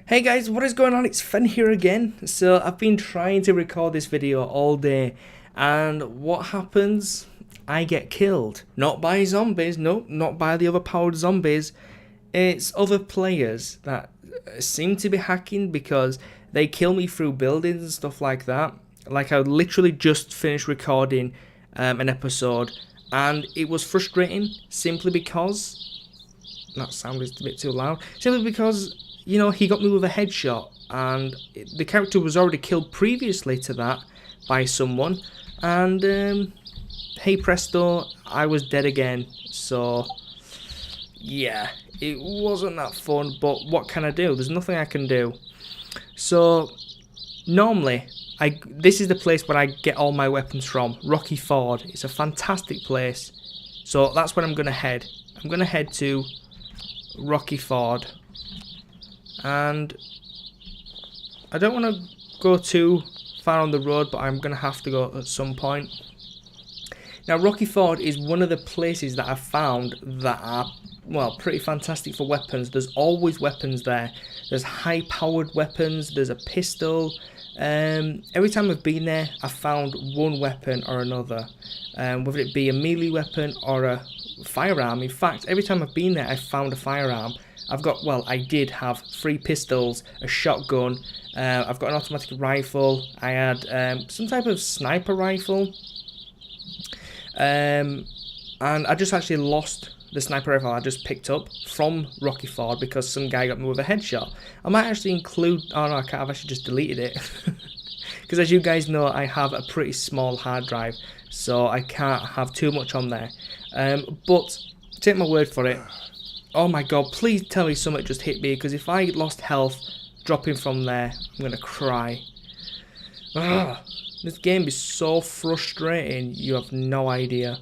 Hey guys, what is going on? It's Fen here again. So I've been trying to record this video all day, and what happens? I get killed. Not by zombies, no, not by the overpowered zombies. It's other players that seem to be hacking because they kill me through buildings and stuff like that. Like I literally just finished recording an episode, and it was frustrating simply because that sound is a bit too loud. Simply because, you know, he got me with a headshot, and the character was already killed previously to that by someone, and hey presto, I was dead again. So yeah, it wasn't that fun, but what can I do? There's nothing I can do. So normally, this is the place where I get all my weapons from, Rocky Ford. It's a fantastic place, so that's where I'm gonna head. I'm gonna head to Rocky Ford, and I don't want to go too far on the road, but I'm going to have to go at some point. Now, Rocky Ford is one of the places that I've found that are, well, pretty fantastic for weapons. There's always weapons there. There's high-powered weapons, there's a pistol. Every time I've been there, I've found one weapon or another, whether it be a melee weapon or a firearm. In fact, every time I've been there, I've found a firearm. I've got, well, I did have 3 pistols, a shotgun, I've got an automatic rifle, I had some type of sniper rifle, and I just actually lost the sniper rifle I just picked up from Rocky Ford because some guy got me with a headshot. I might actually include, oh no, I can't, I've actually just deleted it, because as you guys know, I have a pretty small hard drive, so I can't have too much on there, but take my word for it. Oh my god, please tell me something just hit me, because if I lost health dropping from there, I'm going to cry. Ugh, this game is so frustrating, you have no idea.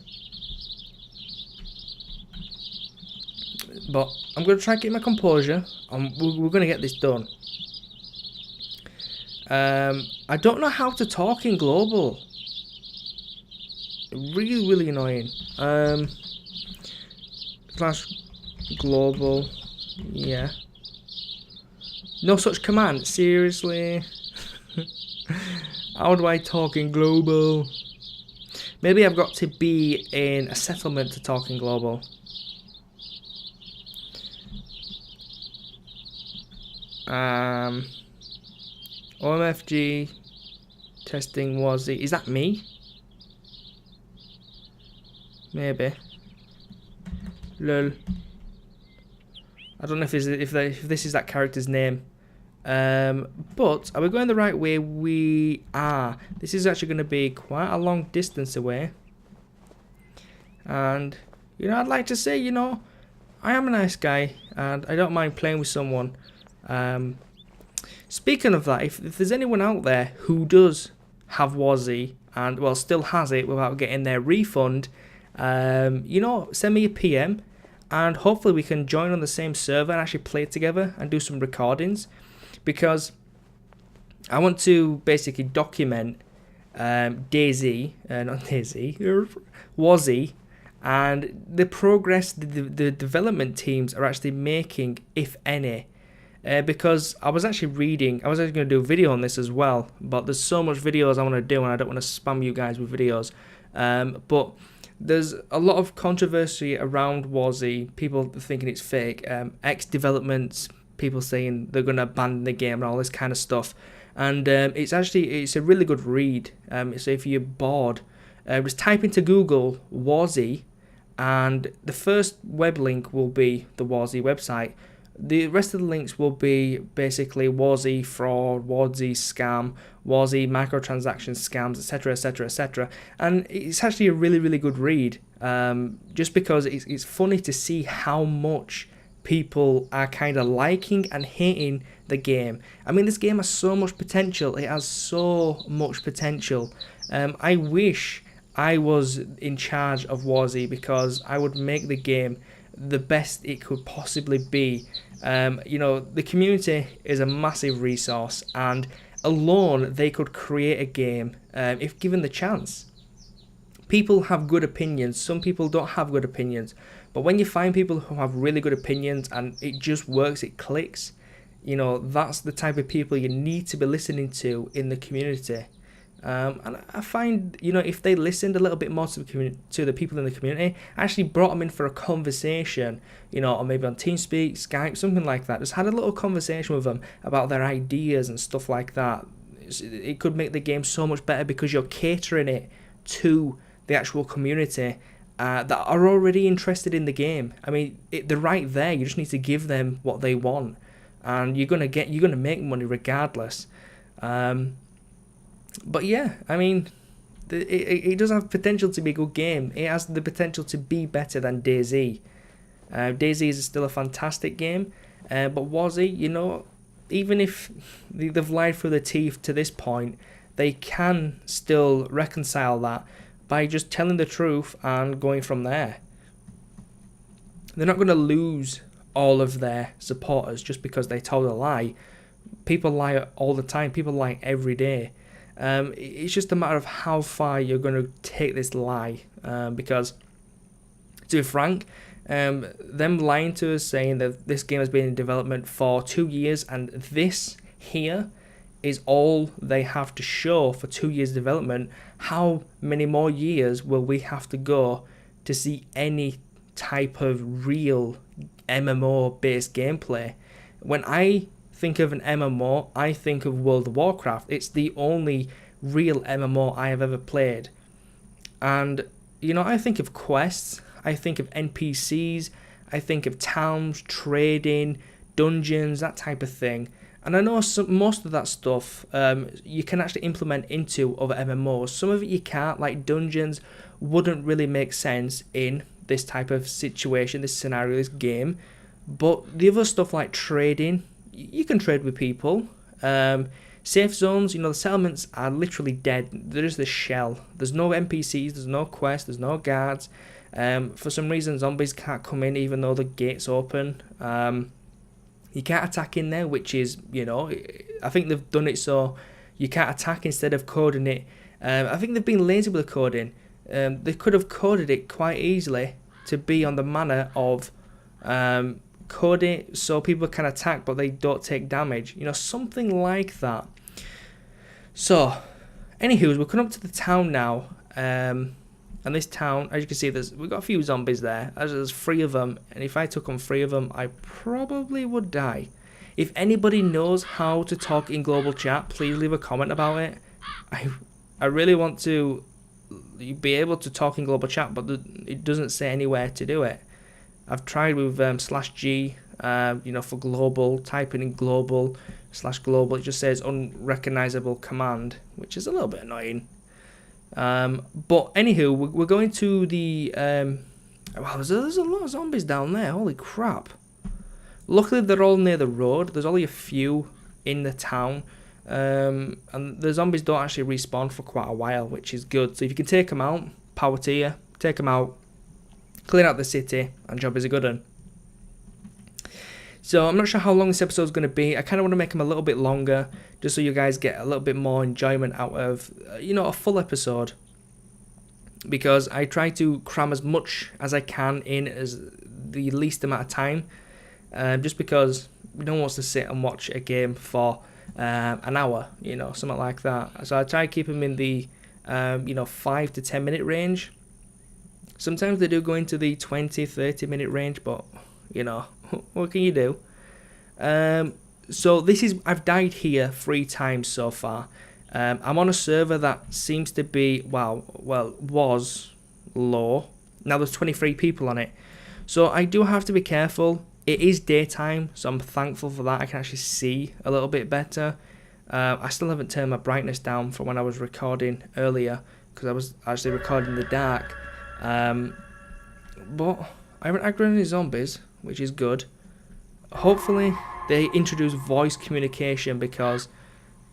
But I'm going to try and keep my composure, and we're going to get this done. I don't know how to talk in global. Really, really annoying. Slash global, yeah. No such command, seriously? How do I talk in global? Maybe I've got to be in a settlement to talk in global. OMFG testing Wazzy. Is that me? Maybe. Lol. I don't know if this is that character's name. But are we going the right way? We are. This is actually going to be quite a long distance away. And, you know, I'd like to say, you know, I am a nice guy, and I don't mind playing with someone. Speaking of that, if there's anyone out there who does have Wazzy, and, well, still has it without getting their refund, you know, send me a PM. And hopefully we can join on the same server and actually play together and do some recordings, because I want to basically document Wazzy, and the progress the development teams are actually making, if any. Because I was actually going to do a video on this as well, but there's so much videos I want to do, and I don't want to spam you guys with videos. But there's a lot of controversy around Wazzy, people thinking it's fake, ex-developments, people saying they're going to abandon the game and all this kind of stuff. And it's a really good read. So if you're bored, just type into Google Wazzy, and the first web link will be the Wazzy website. The rest of the links will be basically Wazzy fraud, Wazzy scam, Wazzy microtransaction scams, etc, etc, etc. And it's actually a really, really good read, just because it's funny to see how much people are kind of liking and hating the game. I mean, this game has so much potential. It has so much potential. I wish I was in charge of Wazzy, because I would make the game the best it could possibly be. You know, the community is a massive resource, and alone they could create a game if given the chance. People have good opinions, some people don't have good opinions, but when you find people who have really good opinions and it just works, it clicks, You know, that's the type of people you need to be listening to in the community. And I find, you know, if they listened a little bit more to the people in the community, actually brought them in for a conversation, you know, or maybe on TeamSpeak, Skype, something like that. Just had a little conversation with them about their ideas and stuff like that. It could make the game so much better because you're catering it to the actual community that are already interested in the game. I mean, they're right there. You just need to give them what they want, and you're gonna make money regardless. But yeah, I mean, it does have potential to be a good game. It has the potential to be better than DayZ. DayZ is still a fantastic game, but Wazzy, you know, even if they've lied through their teeth to this point, they can still reconcile that by just telling the truth and going from there. They're not going to lose all of their supporters just because they told a lie. People lie all the time. People lie every day. It's just a matter of how far you're going to take this lie. Because, to be frank, them lying to us saying that this game has been in development for 2 years and this here is all they have to show for 2 years development, how many more years will we have to go to see any type of real MMO based gameplay? When I think of an MMO, I think of World of Warcraft. It's the only real MMO I have ever played. And, you know, I think of quests, I think of NPCs, I think of towns, trading, dungeons, that type of thing. And I know most of that stuff you can actually implement into other MMOs. Some of it you can't, like dungeons wouldn't really make sense in this type of situation, this scenario, this game. But the other stuff like trading, you can trade with people. Safe zones, you know, the settlements are literally dead. There's the shell. There's no NPCs, there's no quests, there's no guards. For some reason, zombies can't come in even though the gate's open. You can't attack in there, which is, you know, I think they've done it so you can't attack instead of coding it. I think they've been lazy with the coding. They could have coded it quite easily to be on the manner of code it so people can attack but they don't take damage. You know, something like that. So, anywho, we're coming up to the town now. And this town, as you can see, we've got a few zombies there. There's 3 of them, and if I took on 3 of them, I probably would die. If anybody knows how to talk in global chat, please leave a comment about it. I really want to be able to talk in global chat, but it doesn't say anywhere to do it. I've tried with /G, you know, for global, typing in global /global. It just says unrecognizable command, which is a little bit annoying. But anywho, we're going to the wow, there's a lot of zombies down there. Holy crap! Luckily, they're all near the road. There's only a few in the town, and the zombies don't actually respawn for quite a while, which is good. So if you can take them out, power to you. Take them out, clear out the city, and job is a good one. So I'm not sure how long this episode is going to be. I kind of want to make them a little bit longer, just so you guys get a little bit more enjoyment out of, you know, a full episode. Because I try to cram as much as I can in as the least amount of time. Just because no one wants to sit and watch a game for an hour, you know, something like that. So I try to keep them in the, you know, 5 to 10 minute range. Sometimes they do go into the 20, 30 minute range, but, you know, what can you do? So I've died here 3 times so far. I'm on a server that seems to be, was low. Now there's 23 people on it. So I do have to be careful. It is daytime, so I'm thankful for that. I can actually see a little bit better. I still haven't turned my brightness down from when I was recording earlier, because I was actually recording in the dark. But I haven't aggroed any zombies, which is good. Hopefully they introduce voice communication, because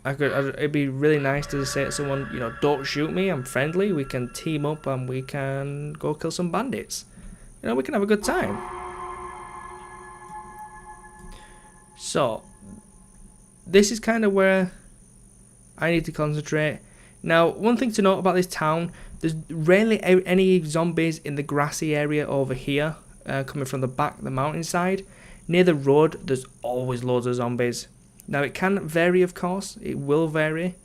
it'd be really nice to say to someone, you know, don't shoot me, I'm friendly, we can team up and we can go kill some bandits. You know, we can have a good time. So, this is kind of where I need to concentrate. Now, one thing to note about this town, there's rarely any zombies in the grassy area over here, coming from the back, the mountainside. near the road, there's always loads of zombies. Now it can vary, of course, it will vary,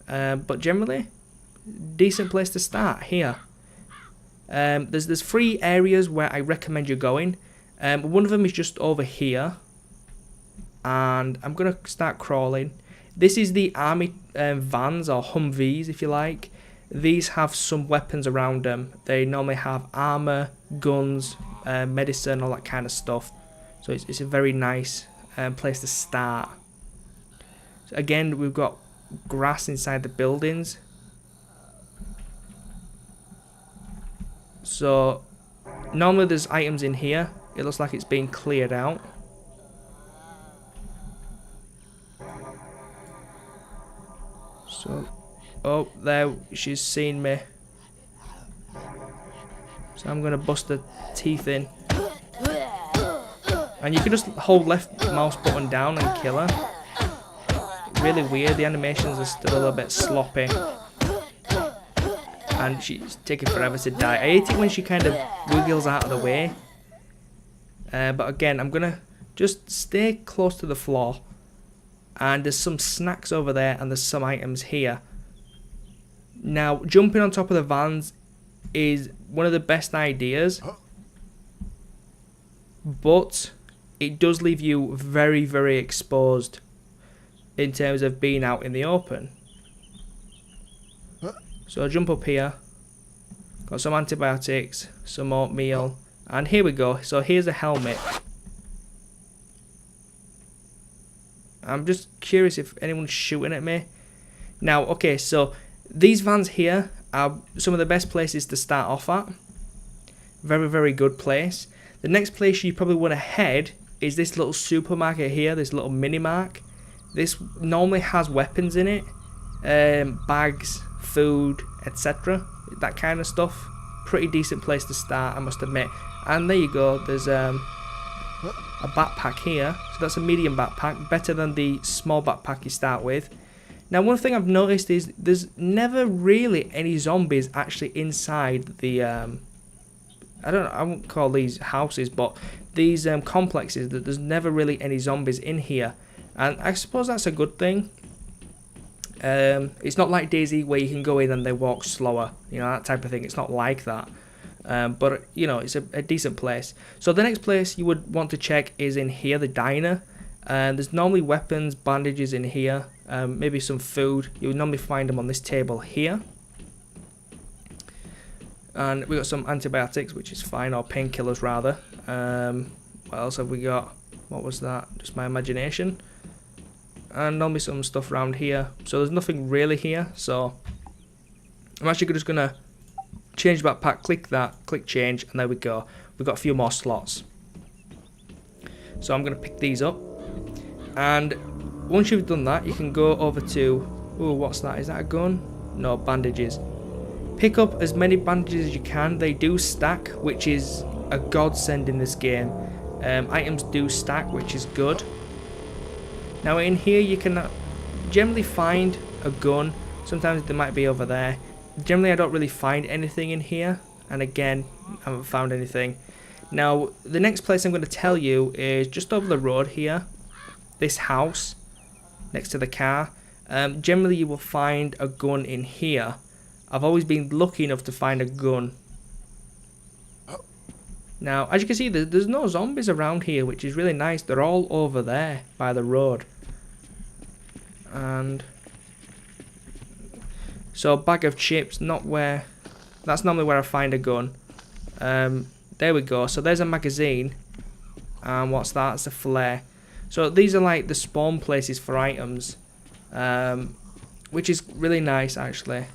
but generally, decent place to start here. There's 3 areas where I recommend you going. One of them is just over here, and I'm gonna start crawling. This is the army vans, or Humvees if you like. These have some weapons around them. They normally have armor, guns, medicine, all that kind of stuff. So it's a very nice place to start. So again, we've got grass inside the buildings. So normally there's items in here. It looks like it's being cleared out. So, oh, there, she's seen me. So I'm gonna bust her teeth in. And you can just hold left mouse button down and kill her. Really weird, the animations are still a little bit sloppy. And she's taking forever to die. I hate it when she kind of wiggles out of the way. But again, I'm gonna just stay close to the floor. And there's some snacks over there, and there's some items here. Now, jumping on top of the vans is one of the best ideas. But it does leave you very, very exposed in terms of being out in the open. So I'll jump up here. Got some antibiotics, some oatmeal, and here we go. So here's a helmet. I'm just curious if anyone's shooting at me. Now, okay, so these vans here are some of the best places to start off at. Very, very good place. The next place you probably want to head is this little supermarket here, this little mini-mark. This normally has weapons in it, bags, food, etc. That kind of stuff. Pretty decent place to start, I must admit. And there you go, there's a backpack here. So that's a medium backpack, better than the small backpack you start with. Now, one thing I've noticed is there's never really any zombies actually inside the I won't call these houses, but these complexes. That there's never really any zombies in here, and I suppose that's a good thing. It's not like DayZ where you can go in and they walk slower, you know, that type of thing. It's not like that, but you know, it's a decent place. So the next place you would want to check is in here, the diner. There's normally weapons, bandages in here, maybe some food. You would normally find them on this table here. And we got some antibiotics, which is fine, or painkillers rather. What else have we got? What was that? Just my imagination. And normally some stuff around here. So there's nothing really here. So I'm actually just gonna change backpack, click that, click change, and there we go. We've got a few more slots. So I'm gonna pick these up. And once you've done that, you can go over to, oh, what's that? Is that a gun? No, bandages. Pick up as many bandages as you can. They do stack, which is a godsend in this game. Items do stack, which is good. Now in here you can generally find a gun. Sometimes they might be over there. Generally I don't really find anything in here. And again, I haven't found anything. Now the next place I'm going to tell you is just over the road here. This house next to the car. Generally you will find a gun in here. I've always been lucky enough to find a gun. Now, as you can see, there's no zombies around here, which is really nice. They're all over there by the road. And so, bag of chips, not where. That's normally where I find a gun. There we go. So there's a magazine. And what's that? It's a flare. So these are like the spawn places for items, which is really nice actually.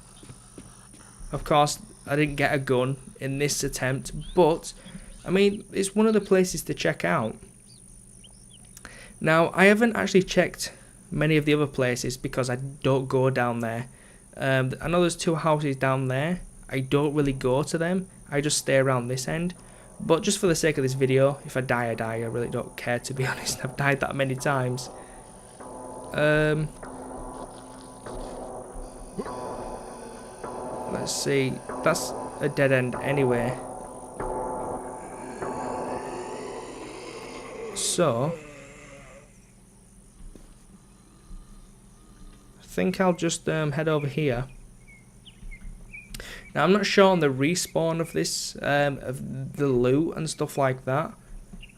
Of course, I didn't get a gun in this attempt, but I mean, it's one of the places to check out. Now, I haven't actually checked many of the other places because I don't go down there. I know there's 2 houses down there. I don't really go to them. I just stay around this end. But just for the sake of this video, if I die, I die. I really don't care, to be honest. I've died that many times. Let's see. That's a dead end anyway. So I think I'll just head over here. Now I'm not sure on the respawn of this, of the loot and stuff like that.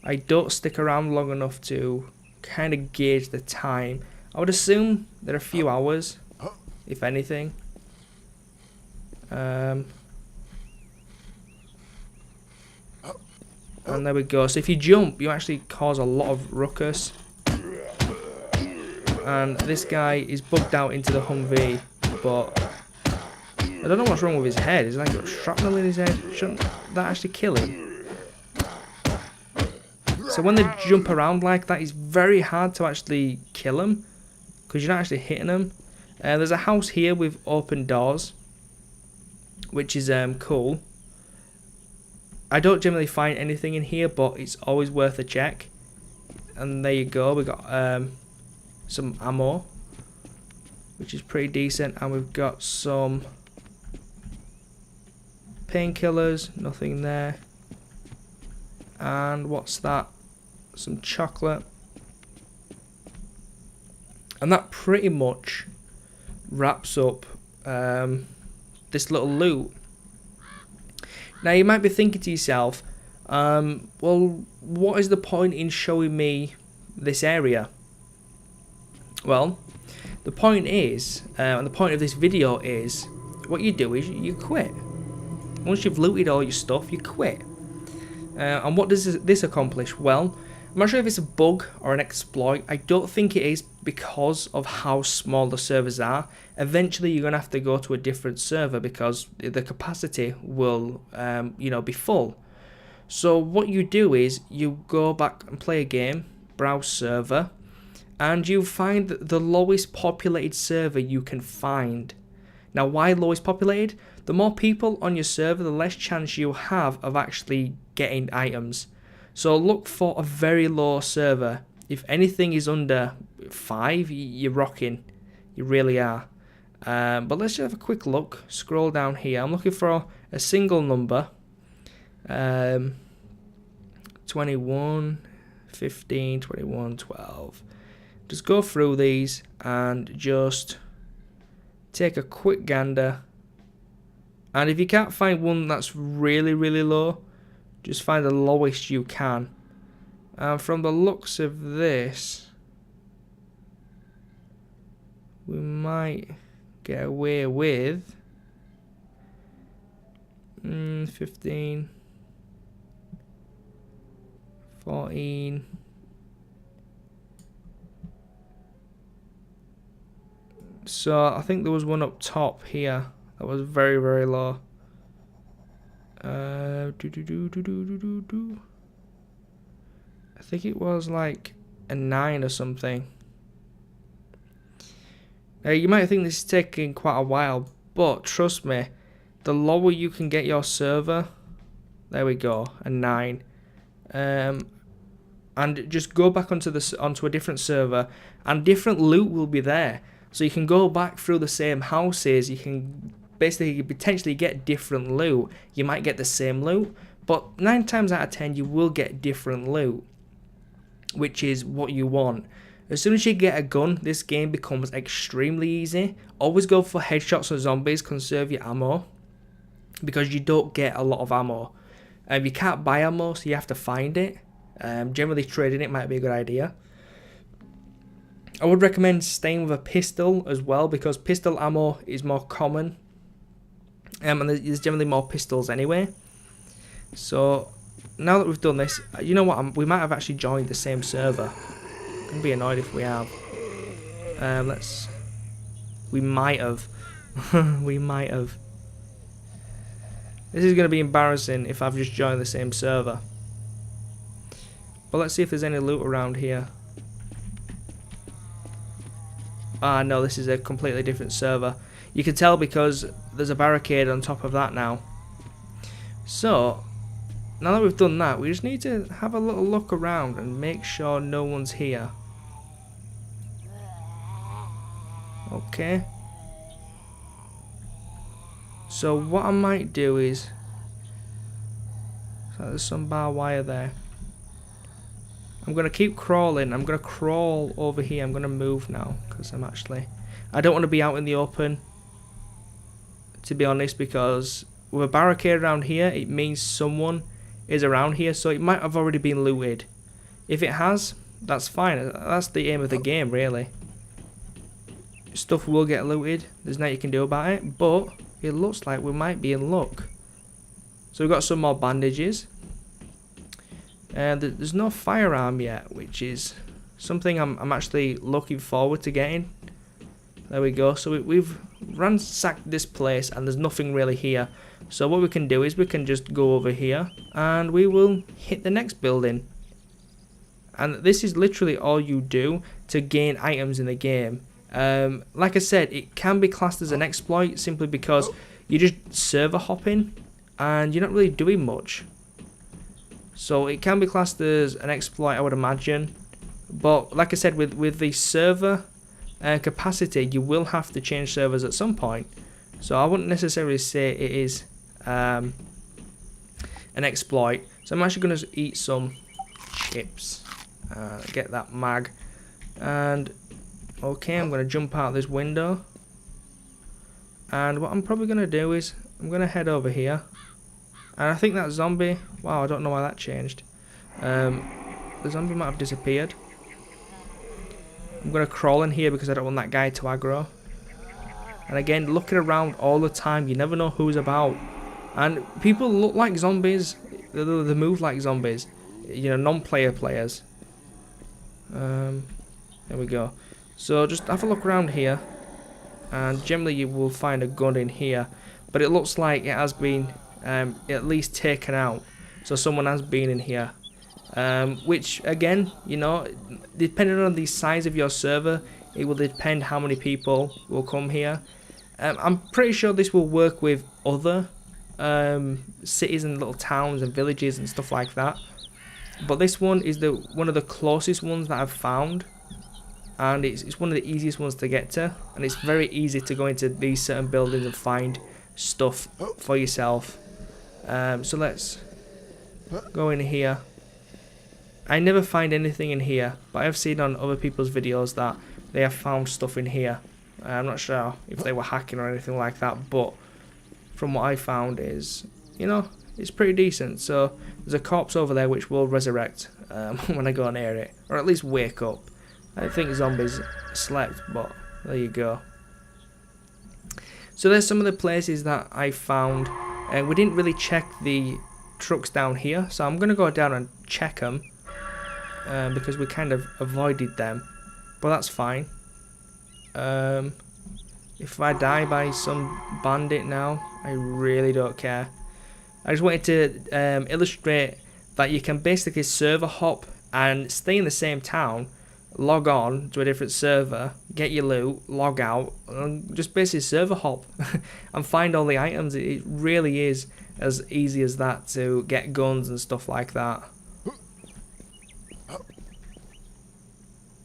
I don't stick around long enough to kind of gauge the time. I would assume there are a few hours, if anything. And there we go. So if you jump, you actually cause a lot of ruckus. And this guy is bugged out into the Humvee, but I don't know what's wrong with his head. Is like got shrapnel in his head? Shouldn't that actually kill him? So when they jump around like that, it's very hard to actually kill them because you're not actually hitting them. There's a house here with open doors, which is cool. I don't generally find anything in here, but it's always worth a check. And there you go. We got some ammo, which is pretty decent, and we've got some painkillers. Nothing there. And what's that? Some chocolate. And that pretty much wraps up this little loot. Now you might be thinking to yourself, well, what is the point in showing me this area? Well, the point is, and the point of this video is, what you do is you quit. Once you've looted all your stuff, you quit. And what does this accomplish? Well, I'm not sure if it's a bug or an exploit. I don't think it is because of how small the servers are. Eventually, you're going to have to go to a different server because the capacity will, be full. So what you do is you go back and play a game, browse server, and you find the lowest populated server you can find. Now, why lowest populated? The more people on your server, the less chance you have of actually getting items. So look for a very low server. If anything is under 5, you're rocking. You really are. But let's just have a quick look. Scroll down here. I'm looking for a single number. 21, 15, 21, 12. Just go through these and just take a quick gander. And if you can't find one that's really, really low, just find the lowest you can. And from the looks of this, we might get away with 15, 14. So I think there was one up top here that was very, very low. I think it was like a 9 or something. Now you might think this is taking quite a while, but trust me, the lower you can get your server, there we go, a 9. And just go back onto a different server, and different loot will be there. So you can go back through the same houses. You can basically potentially get different loot. You might get the same loot, but 9 times out of 10 you will get different loot, which is what you want. As soon as you get a gun, this game becomes extremely easy. Always go for headshots or zombies, conserve your ammo, because you don't get a lot of ammo. You can't buy ammo, so you have to find it. Generally trading it might be a good idea. I would recommend staying with a pistol as well, because pistol ammo is more common. And there's generally more pistols anyway. So now that we've done this, you know what? We might have actually joined the same server. I'm gonna be annoyed if we have. We might have. We might have. This is gonna be embarrassing if I've just joined the same server. But let's see if there's any loot around here. Ah, no, this is a completely different server. You can tell because there's a barricade on top of that now. So, now that we've done that, we just need to have a little look around and make sure no one's here. Okay. So what I might do is... So there's some barbed wire there. I'm going to keep crawling. I'm going to crawl over here. I'm going to move now because I don't want to be out in the open, to be honest, because with a barricade around here, it means someone is around here, so it might have already been looted. If it has, that's fine. That's the aim of the game, really. Stuff will get looted. There's nothing you can do about it, but it looks like we might be in luck. So we've got some more bandages. There's no firearm yet, which is something I'm actually looking forward to getting. There we go. So we've ransacked this place and there's nothing really here. So what we can do is we can just go over here and we will hit the next building. And this is literally all you do to gain items in the game. Like I said, it can be classed as an exploit simply because you're just server hopping and you're not really doing much. So it can be classed as an exploit, I would imagine. But like I said, with the server capacity, you will have to change servers at some point. So I wouldn't necessarily say it is an exploit. So I'm actually going to eat some chips. Get that mag. And okay, I'm going to jump out this window. And what I'm probably going to do is I'm going to head over here. And I think that zombie, wow, I don't know why that changed. The zombie might have disappeared. I'm going to crawl in here because I don't want that guy to aggro. And again, looking around all the time, you never know who's about. And people look like zombies, they move like zombies. You know, non-player players. There we go. So just have a look around here. And generally you will find a gun in here. But it looks like it has been at least taken out, so someone has been in here, which again, you know, depending on the size of your server, it will depend how many people will come here. I'm pretty sure this will work with other cities and little towns and villages and stuff like that, but this one is one of the closest ones that I've found, and it's one of the easiest ones to get to, and it's very easy to go into these certain buildings and find stuff for yourself. So let's go in here. I never find anything in here, but I've seen on other people's videos that they have found stuff in here. I'm not sure if they were hacking or anything like that, but from what I found is, you know, it's pretty decent. So there's a corpse over there which will resurrect when I go near it, or at least wake up. I think zombies slept, but there you go. So there's some of the places that I found. And we didn't really check the trucks down here, so I'm going to go down and check them because we kind of avoided them, but that's fine. If I die by some bandit now, I really don't care. I just wanted to illustrate that you can basically server hop and stay in the same town, log on to a different server, get your loot, log out, and just basically server hop and find all the items. It really is as easy as that to get guns and stuff like that.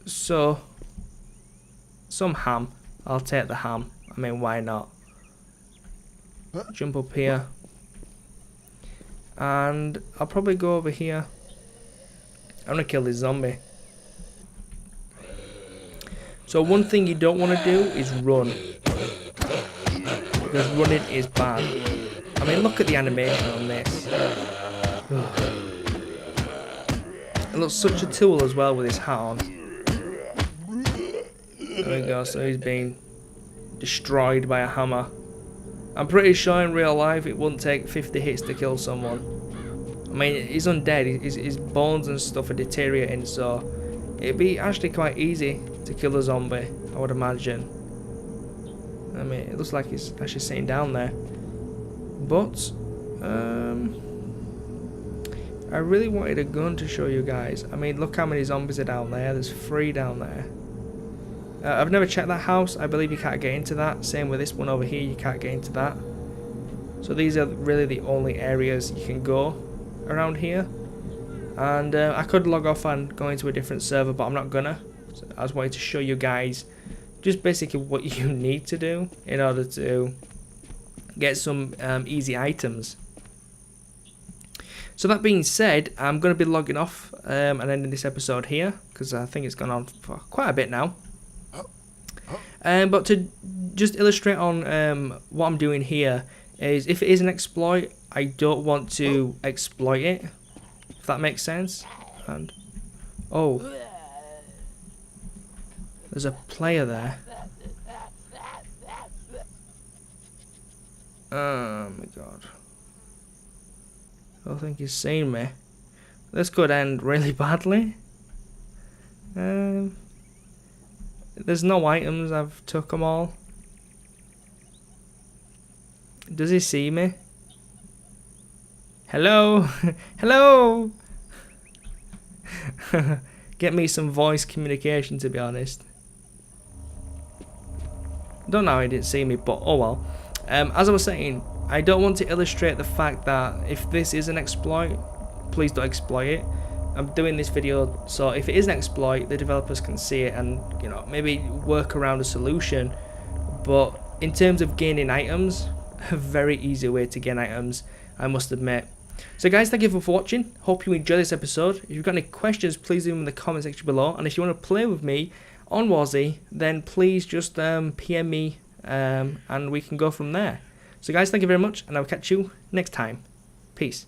So, some ham. I'll take the ham. I mean, why not? Jump up here. And I'll probably go over here. I'm gonna kill this zombie. So one thing you don't want to do is run, because running is bad. I mean, look at the animation on this. It looks such a tool as well with his hat on. There we go, so he's being destroyed by a hammer. I'm pretty sure in real life it wouldn't take 50 hits to kill someone. I mean, he's undead, his bones and stuff are deteriorating, so it'd be actually quite easy to kill a zombie, I would imagine. I mean, it looks like he's actually sitting down there. But, I really wanted a gun to show you guys. I mean, look how many zombies are down there. There's 3 down there. I've never checked that house. I believe you can't get into that. Same with this one over here, you can't get into that. So these are really the only areas you can go around here. And I could log off and go into a different server, but I'm not gonna. So I just wanted to show you guys just basically what you need to do in order to get some easy items. So that being said, I'm going to be logging off and ending this episode here, because I think it's gone on for quite a bit now. But to just illustrate on what I'm doing here is, if it is an exploit, I don't want to exploit it, if that makes sense. And oh, there's a player there. Oh my god. I don't think he's seen me. This could end really badly. There's no items, I've took them all. Does he see me? Hello? Hello? Get me some voice communication, to be honest. Don't know how he didn't see me, but oh well. As I was saying, I don't want to illustrate the fact that if this is an exploit, please don't exploit it. I'm doing this video so if it is an exploit, the developers can see it and, you know, maybe work around a solution. But in terms of gaining items, a very easy way to gain items, I must admit. So guys, thank you for watching. Hope you enjoyed this episode. If you've got any questions, please leave them in the comment section below. And if you want to play with me on Wazzy, then please just PM me and we can go from there. So guys, thank you very much, and I'll catch you next time. Peace.